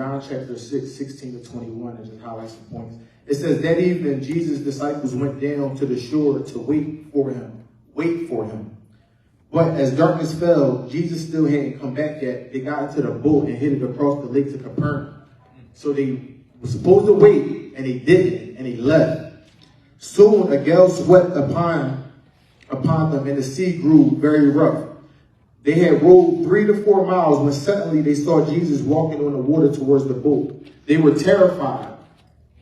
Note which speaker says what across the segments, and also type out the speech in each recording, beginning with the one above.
Speaker 1: John chapter 6, 16 to 21, and just highlight some points. It says, that evening, Jesus' disciples went down to the shore to wait for him. But as darkness fell, Jesus still hadn't come back yet. They got into the boat and headed across the lake to Capernaum. So they were supposed to wait, and they didn't, and they left. Soon a gale swept upon them, and the sea grew very rough. They had rowed 3 to 4 miles when suddenly they saw Jesus walking on the water towards the boat. They were terrified.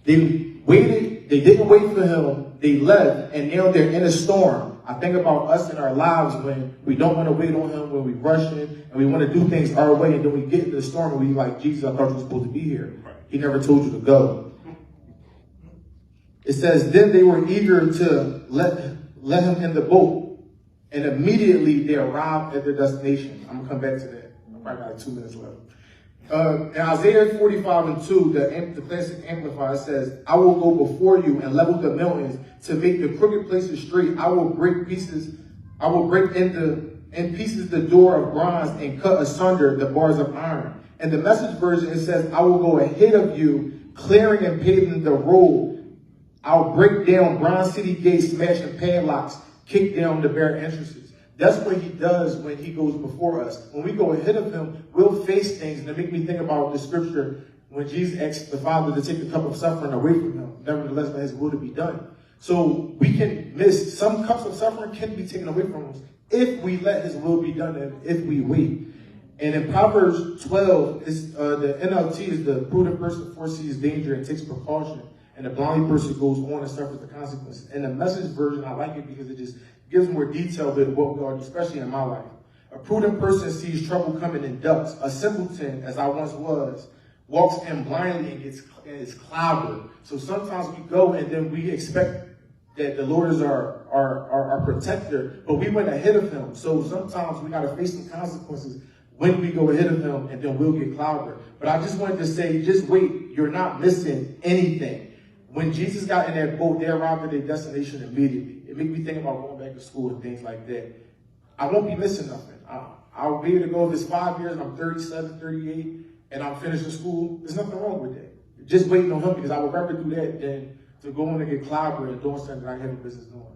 Speaker 1: They didn't wait for him, they left, and now they're in a storm. I think about us in our lives when we don't want to wait on him, when we rush in, and we want to do things our way, and then we get into the storm and we like, Jesus, I thought you were supposed to be here. He never told you to go. It says, then they were eager to let him in the boat. And immediately they arrived at their destination. I'm going to come back to that. I've probably got like 2 minutes left. In Isaiah 45:2, the classic Amplifier says, I will go before you and level the mountains to make the crooked places straight. I will break in pieces the door of bronze and cut asunder the bars of iron. In the Message version, it says, I will go ahead of you, clearing and paving the road. I'll break down bronze city gates, smashing padlocks, kick down the bare entrances. That's what he does when he goes before us. When we go ahead of him, we'll face things. And it makes me think about the scripture when Jesus asked the Father to take the cup of suffering away from him. Nevertheless, let his will to be done. So we can miss, some cups of suffering can be taken away from us if we let his will be done and if we wait. And in Proverbs 12, the NLT is the prudent person foresees danger and takes precaution. And the blind person goes on and suffers the consequences. In the Message version, I like it because it just gives more detail than what we are, especially in my life. A prudent person sees trouble coming and ducks. A simpleton, as I once was, walks in blindly and is clouded. So sometimes we go and then we expect that the Lord is our protector, but we went ahead of him. So sometimes we got to face some consequences when we go ahead of him, and then we'll get clouded. But I just wanted to say, just wait. You're not missing anything. When Jesus got in that boat, they arrived at their destination immediately. It made me think about going back to school and things like that. I won't be missing nothing. I'll be able to go if it's 5 years and I'm 37, 38, and I'm finishing school. There's nothing wrong with that. Just waiting on him, because I would rather do that than to go in and get clobbered and doing something that I have no business doing.